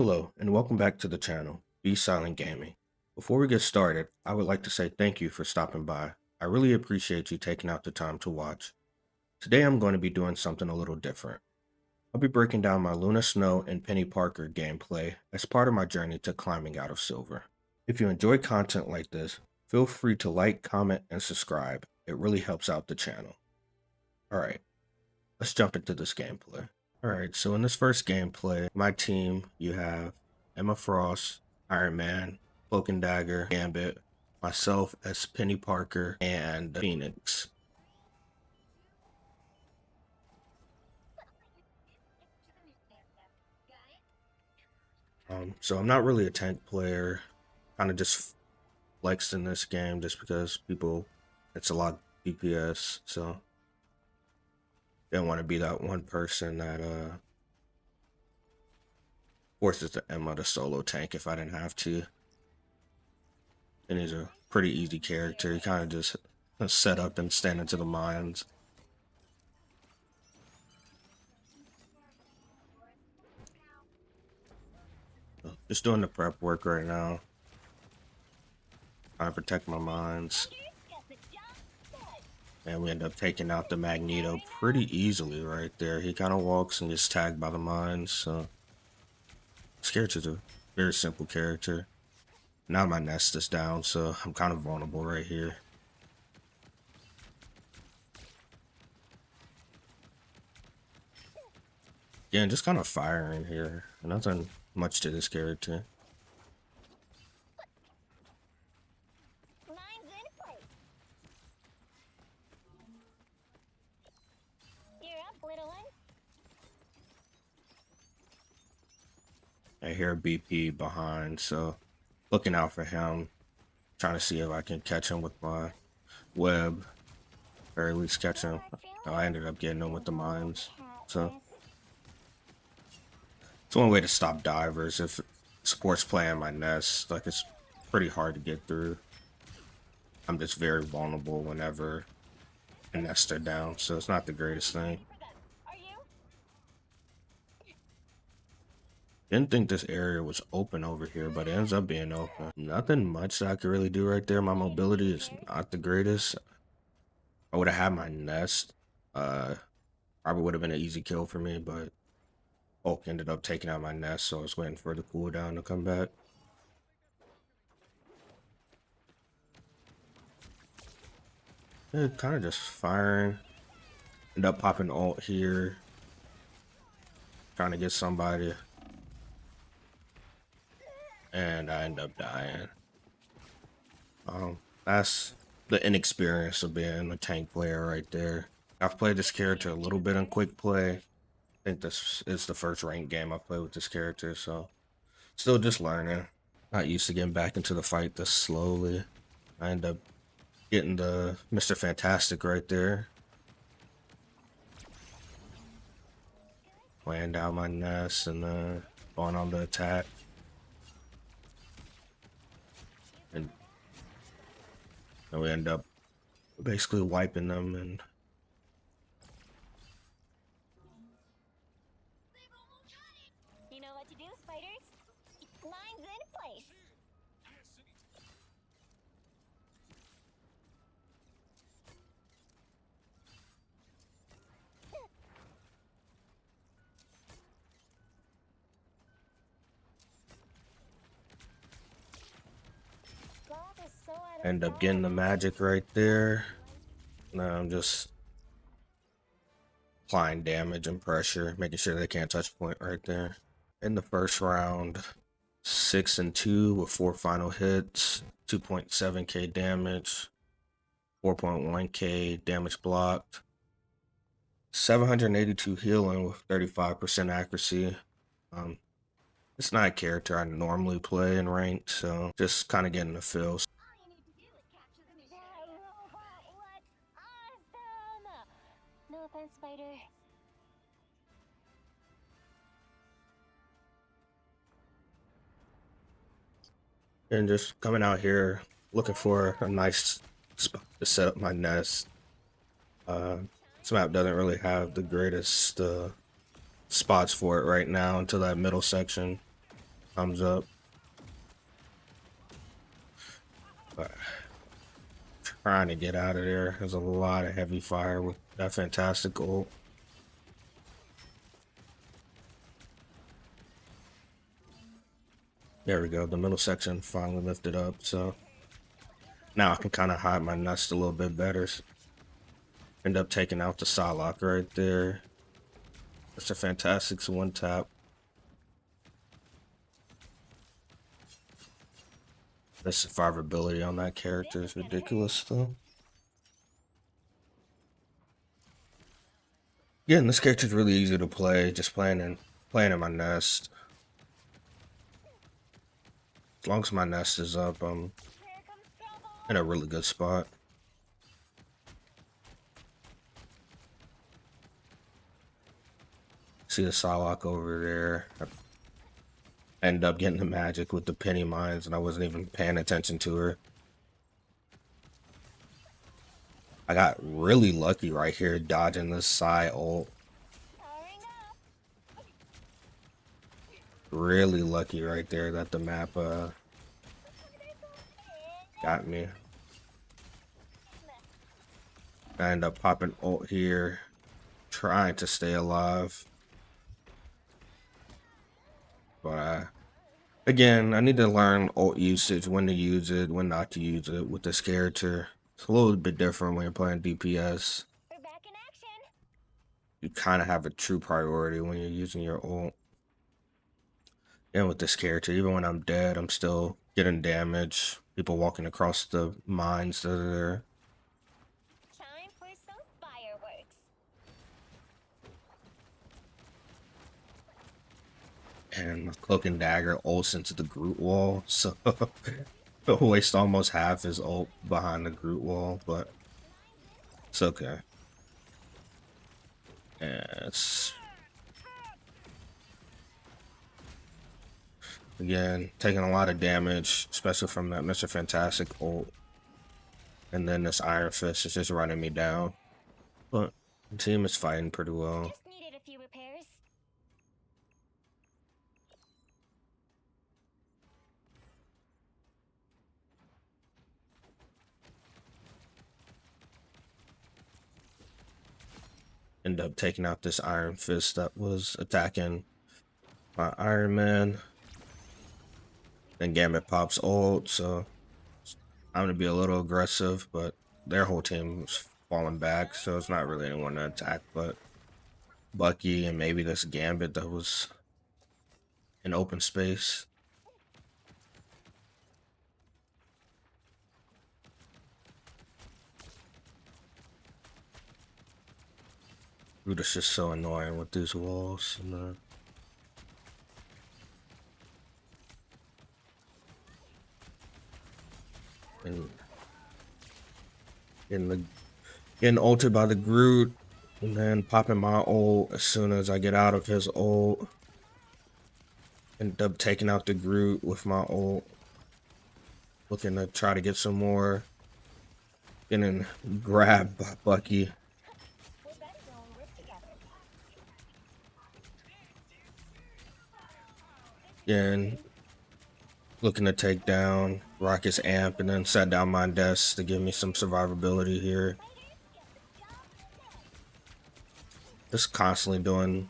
Hello, and welcome back to the channel, B.Silent Gaming. Before we get started, I would like to say thank you for stopping by. I really appreciate you taking out the time to watch. Today I'm going to be doing something a little different. I'll be breaking down my Luna Snow and Penny Parker gameplay as part of my journey to climbing out of silver. If you enjoy content like this, feel free to like, comment, and subscribe. It really helps out the channel. Alright, let's jump into this gameplay. Alright, so in this first gameplay, my team, you have Emma Frost, Iron Man, Cloak and Dagger, Gambit, myself as Penny Parker, and Phoenix. So I'm not really a tank player, kind of just flexed in this game just because it's a lot of DPS, so didn't want to be that one person that forces the Emma to solo tank if I didn't have to. And he's a pretty easy character. He kind of just set up and stand into the mines. Just doing the prep work right now. Trying to protect my mines. And we end up taking out the Magneto pretty easily right there. He kind of walks and gets tagged by the mines. So this character's a very simple character. Now my nest is down, so I'm kind of vulnerable right here. Yeah, and just kind of firing here. Nothing much to this character. I hear BP behind, so looking out for him. Trying to see if I can catch him with my web. Or at least catch him. Oh, I ended up getting him with the mines. So it's one way to stop divers. If support's playing my nest, like it's pretty hard to get through. I'm just very vulnerable whenever a nests are down, so it's not the greatest thing. Didn't think this area was open over here, but it ends up being open. Nothing much that I could really do right there. My mobility is not the greatest. I would have had my nest. Probably would have been an easy kill for me, but Hulk ended up taking out my nest, so I was waiting for the cooldown to come back. Yeah, kind of just firing. End up popping ult here. Trying to get somebody. And I end up dying. That's the inexperience of being a tank player right there. I've played this character a little bit in quick play. I think this is the first ranked game I've played with this character, so still just learning. Not used to getting back into the fight this slowly. I end up getting the Mr. Fantastic right there. Laying down my nest and going on the attack. And we end up basically wiping them and you know what to do, spiders? Mine's in place. end up getting the magic right there. Now I'm just applying damage and pressure, making sure they can't touch point right there. In the first round, 6-2 with 4 final hits, 2.7k damage, 4.1k damage blocked, 782 healing with 35% accuracy. It's not a character I normally play in ranked, so just kind of getting the feel. No offense, spider. And just coming out here looking for a nice spot to set up my nest. This map doesn't really have the greatest spots for it right now until that middle section. Thumbs up. But trying to get out of there. There's a lot of heavy fire with that fantastic ult. There we go. The middle section finally lifted up. So now I can kind of hide my nest a little bit better. End up taking out the Psylocke right there. That's a fantastic one tap. The survivability on that character is ridiculous though. Yeah, and this character is really easy to play. Just playing in my nest. As long as my nest is up, I'm Here comes trouble. in a really good spot. See the Psylocke over there. I ended up getting the magic with the Peni mines, and I wasn't even paying attention to her. I got really lucky right here, dodging this Psy ult. Powering up. Really lucky right there that the map got me. I end up popping ult here, trying to stay alive. But again, I need to learn ult usage, when to use it, when not to use it with this character. It's a little bit different when you're playing DPS. We're back in action. You kind of have a true priority when you're using your ult. And with this character, even when I'm dead, I'm still getting damage. People walking across the mines that are there. Time for some fireworks. And my cloak and dagger ults into the Groot wall, so I waste almost half his ult behind the Groot wall, but it's okay. And it's again taking a lot of damage, especially from that Mr. Fantastic ult. And then this Iron Fist is just running me down. But the team is fighting pretty well. Just needed a few repairs. End up taking out this Iron Fist that was attacking my Iron Man. Then Gambit pops ult, so I'm gonna be a little aggressive, but their whole team is falling back, so it's not really anyone to attack but Bucky and maybe this Gambit that was in open space. Dude, it's just so annoying with these walls. And getting ulted by the Groot, and then popping my ult as soon as I get out of his ult. End up taking out the Groot with my ult. Looking to try to get some more. Getting grabbed by Bucky. We're better when we work together. And looking to take down Rocket's amp, and then set down my desk to give me some survivability here. Just constantly doing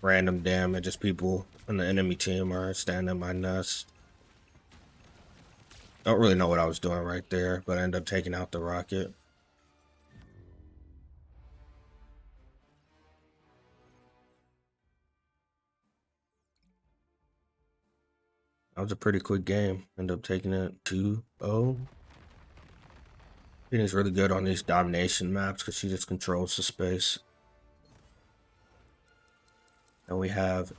random damage as people in the enemy team are standing in my nest. Don't really know what I was doing right there, but I ended up taking out the Rocket. That was a pretty quick game. Ended up taking it 2-0. Penny's really good on these domination maps because she just controls the space. And we have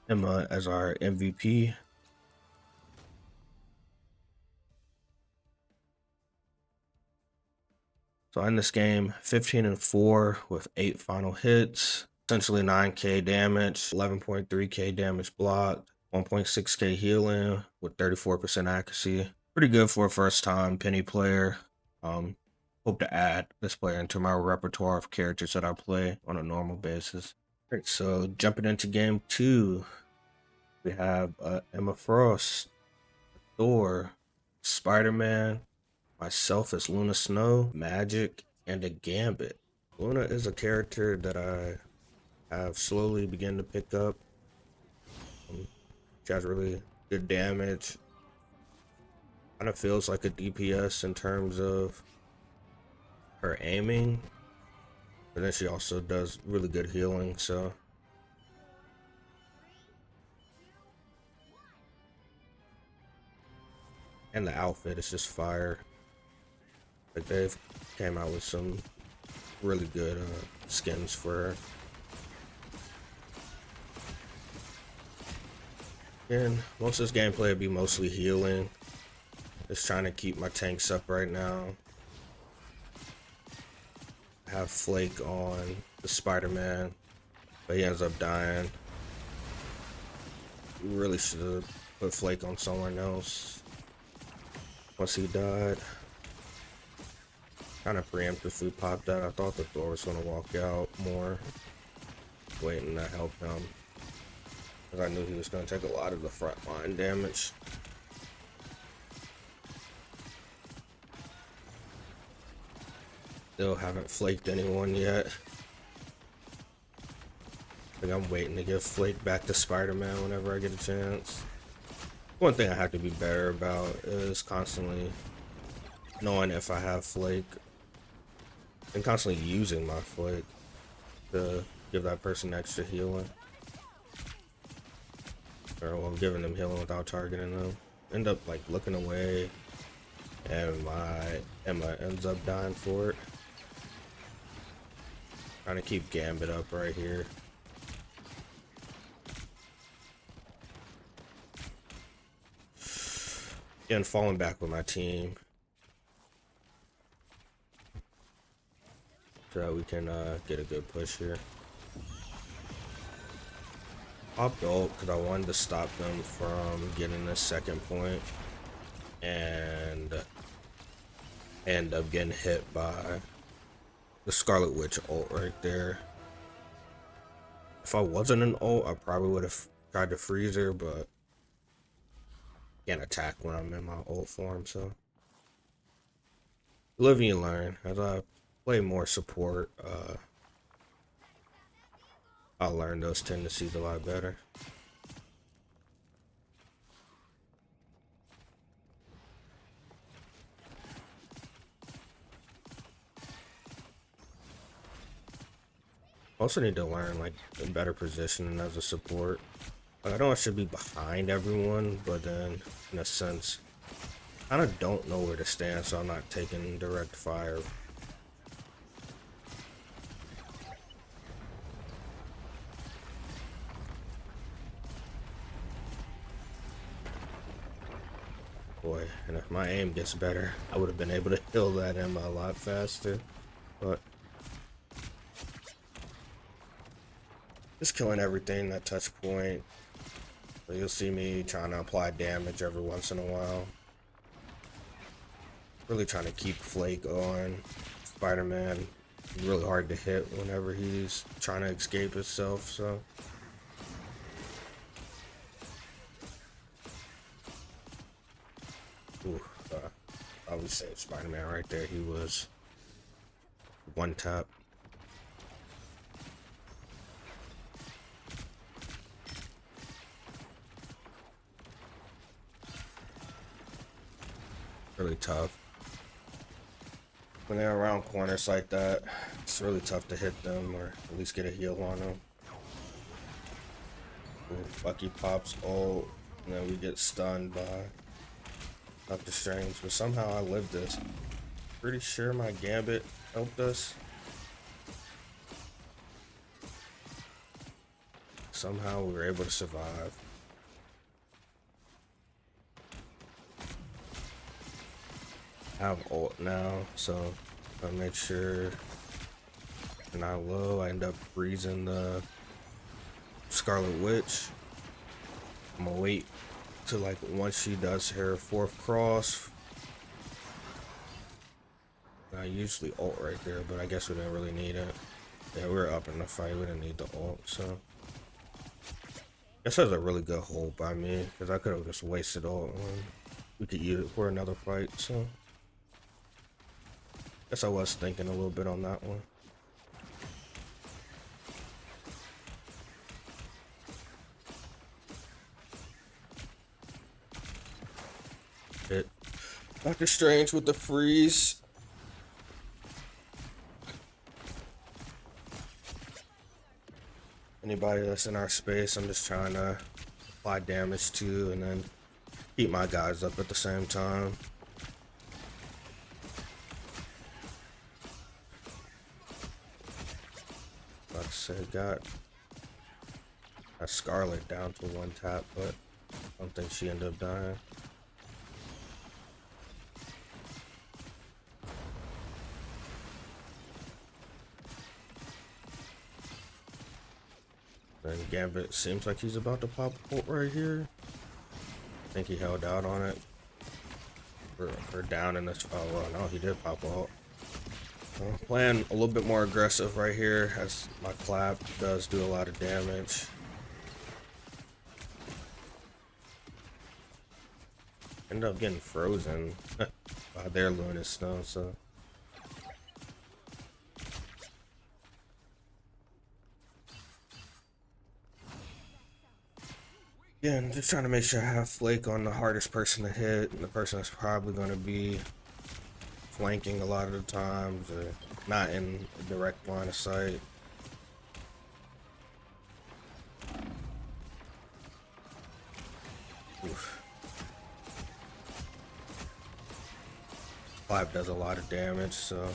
Emma as our MVP. So in this game, 15-4 with 8 final hits, essentially 9k damage, 11.3k damage blocked, 1.6k healing with 34% accuracy. Pretty good for a first time Penny player. Hope to add this player into my repertoire of characters that I play on a normal basis. Alright, so jumping into game 2. We have Emma Frost, Thor, Spider-Man, myself as Luna Snow, Magic, and a Gambit. Luna is a character that I have slowly begun to pick up. She has really good damage. Kind of feels like a DPS in terms of her aiming, but then she also does really good healing. So, and the outfit is just fire. Like they've came out with some really good skins for her. And most of this gameplay will be mostly healing. Just trying to keep my tanks up right now. I have Flake on the Spider-Man, but he ends up dying. Really should have put Flake on someone else once he died. Kind of preemptively popped that. I thought the Thor was going to walk out more, waiting to help him, because I knew he was going to take a lot of the front line damage. Still haven't flaked anyone yet. I think I'm waiting to give Flake back to Spider-Man whenever I get a chance. One thing I have to be better about is constantly knowing if I have Flake and constantly using my Flake to give that person extra healing. Or well, giving them healing without targeting them. End up like looking away and my Emma ends up dying for it. Trying to keep Gambit up right here. Again, falling back with my team so that we can get a good push here. Popped ult because I wanted to stop them from getting the second point and end up getting hit by the Scarlet Witch ult right there. If I wasn't an ult, I probably would have tried to freeze her, but can't attack when I'm in my ult form, so live and you learn. As I play more support, I'll learn those tendencies a lot better. Also need to learn like a better positioning as a support. Like, I know I should be behind everyone, but then in a sense, I kind of don't know where to stand, so I'm not taking direct fire. Boy, and if my aim gets better, I would have been able to heal that Emma a lot faster. But just killing everything that touch point. So you'll see me trying to apply damage every once in a while. Really trying to keep Flake on. Spider-Man, really hard to hit whenever he's trying to escape himself, so. Ooh, I would say Spider-Man right there. He was one tap. Really tough. When they're around corners like that, it's really tough to hit them or at least get a heal on them. Ooh, Bucky pops ult, and then we get stunned by Doctor Strange, but somehow I lived this. Pretty sure my Gambit helped us. Somehow we were able to survive. I have ult now, so I make sure they're not low. I end up freezing the Scarlet Witch. I'm gonna wait till like once she does her fourth cross. I usually ult right there, but I guess we didn't really need it. Yeah, we were up in the fight. We didn't need the ult, so. This is a really good hold by me because I could have just wasted all. We could use it for another fight. So, guess I was thinking a little bit on that one. Hit Doctor Strange with the freeze. Anybody that's in our space, I'm just trying to apply damage to and then keep my guys up at the same time. Like I said, got Scarlet down to one tap, but I don't think she ended up dying. Then Gambit seems like he's about to pop a ult right here. I think he held out on it. We're down in this. Oh, well, no, he did pop ult. Playing a little bit more aggressive right here as my clap does do a lot of damage. End up getting frozen by their lunar stone, so. Yeah, and just trying to make sure I have Flake on the hardest person to hit, and the person that's probably going to be flanking a lot of the times, or not in a direct line of sight. Oof. 5 does a lot of damage, so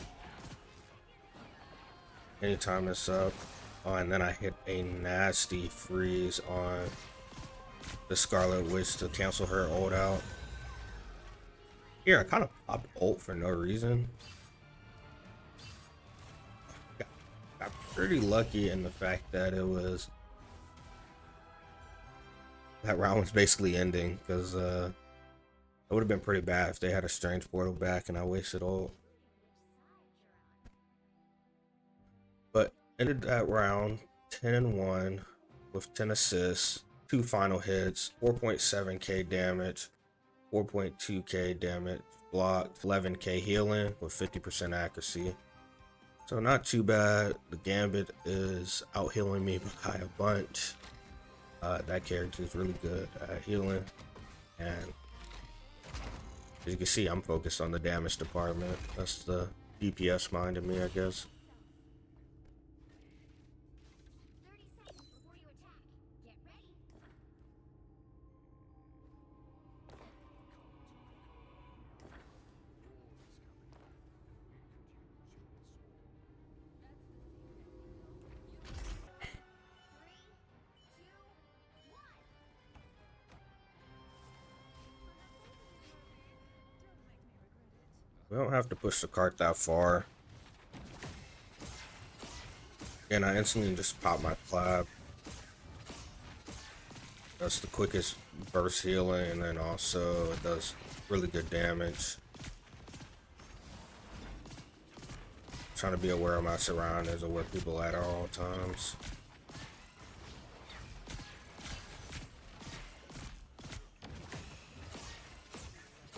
anytime it's up. Oh, and then I hit a nasty freeze on the Scarlet Witch to cancel her ult out. Here, I kind of popped ult for no reason. Got pretty lucky in the fact that that round was basically ending, because it would have been pretty bad if they had a strange portal back and I wasted ult. But ended that round 10-1 with 10 assists, 2 final hits, 4.7k damage, 4.2k damage, blocked, 11k healing with 50% accuracy. So not too bad. The Gambit is out healing me by a bunch. That character is really good at healing, and as you can see, I'm focused on the damage department. That's the DPS mind in me, I guess. We don't have to push the cart that far. And I instantly just pop my clap. That's the quickest burst healing, and then also it does really good damage. Trying to be aware of my surroundings and where people are at all times.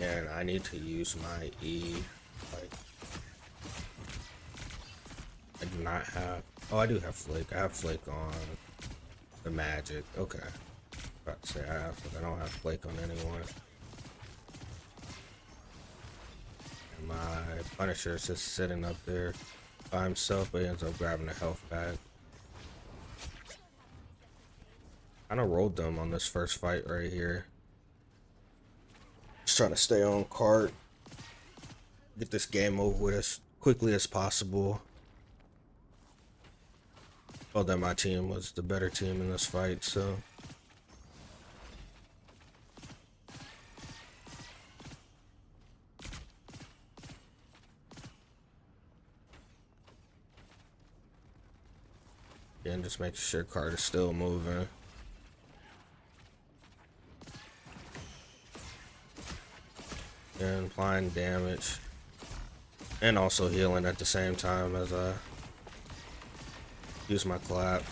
And I need to use my E. Like, I do not have. Oh, I do have Flake. I have Flake on the Magic. Okay. About to say I don't have Flake on anyone. And my Punisher is just sitting up there by himself, but he ends up grabbing a health back. Kind of rolled them on this first fight right here. Just trying to stay on cart, get this game over with as quickly as possible. Felt that my team was the better team in this fight, so. Again, just making sure cart is still moving. And applying damage. And also healing at the same time as I use my clap.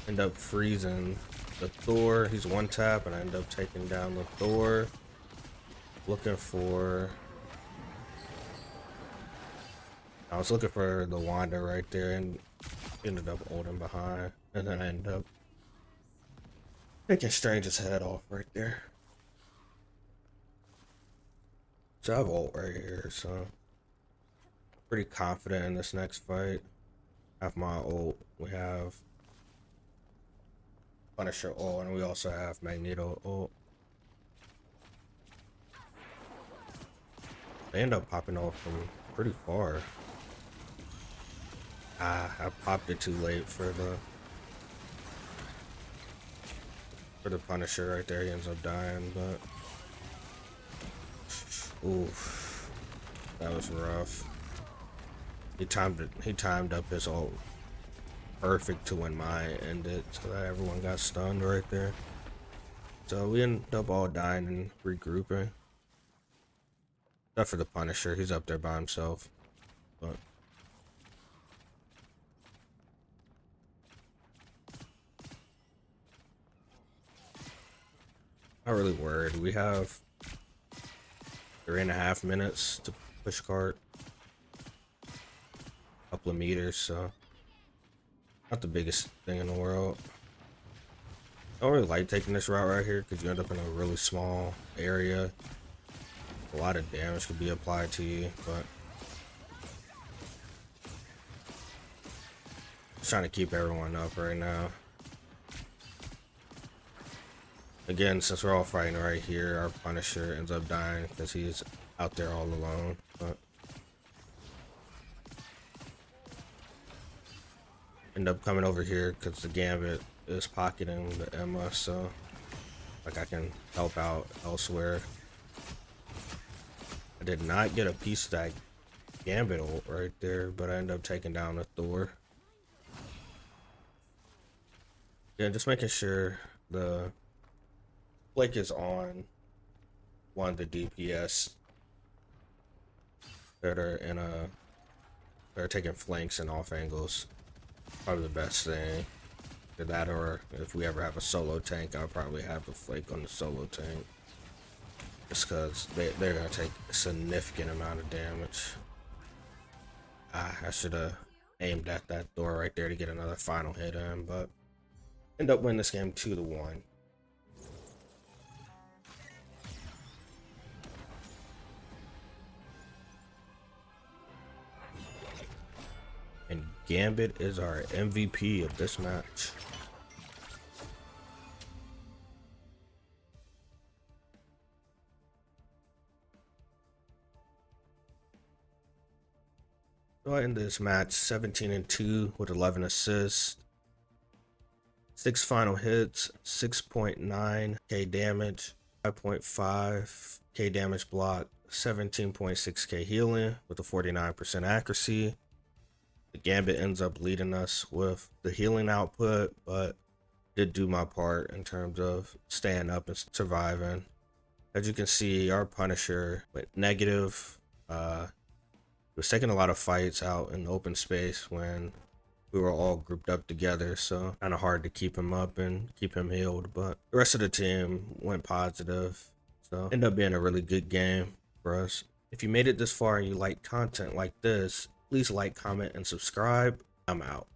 End up freezing the Thor. He's one tap, and I end up taking down the Thor. Looking for... I was looking for the Wanda right there, and ended up holding behind. And then I ended up taking Strange's head off right there. So I have ult right here, so pretty confident in this next fight. I have my ult. We have Punisher ult, and we also have Magneto ult. They end up popping off from pretty far. I popped it too late for the Punisher right there. He ends up dying, but oof, that was rough. He timed up his ult perfect to when mine ended, so that everyone got stunned right there. So we end up all dying and regrouping. Except for the Punisher, he's up there by himself. But not really worried. We have 3.5 minutes to push cart. Couple of meters, so not the biggest thing in the world. I don't really like taking this route right here because you end up in a really small area. A lot of damage could be applied to you, but just trying to keep everyone up right now. Again, since we're all fighting right here, our Punisher ends up dying because he's out there all alone. But end up coming over here because the Gambit is pocketing the Emma, so like I can help out elsewhere. I did not get a piece of that Gambit ult right there, but I end up taking down the Thor. Yeah, just making sure the Blake is on one of the DPS that are in a they're taking flanks and off angles. Probably the best thing. Either that, or if we ever have a solo tank, I'll probably have a flake on the solo tank. Just because they're gonna take a significant amount of damage. I should have aimed at that door right there to get another final hit in, but end up winning this game 2-1. And Gambit is our MVP of this match. So I end this match 17-2 with 11 assists, 6 final hits, 6.9k damage, 5.5k damage block, 17.6k healing with a 49% accuracy. The Gambit ends up leading us with the healing output, but did do my part in terms of staying up and surviving. As you can see, our Punisher went negative. He was taking a lot of fights out in the open space when we were all grouped up together, so kind of hard to keep him up and keep him healed, but the rest of the team went positive, so ended up being a really good game for us. If you made it this far and you like content like this, please like, comment, and subscribe. I'm out.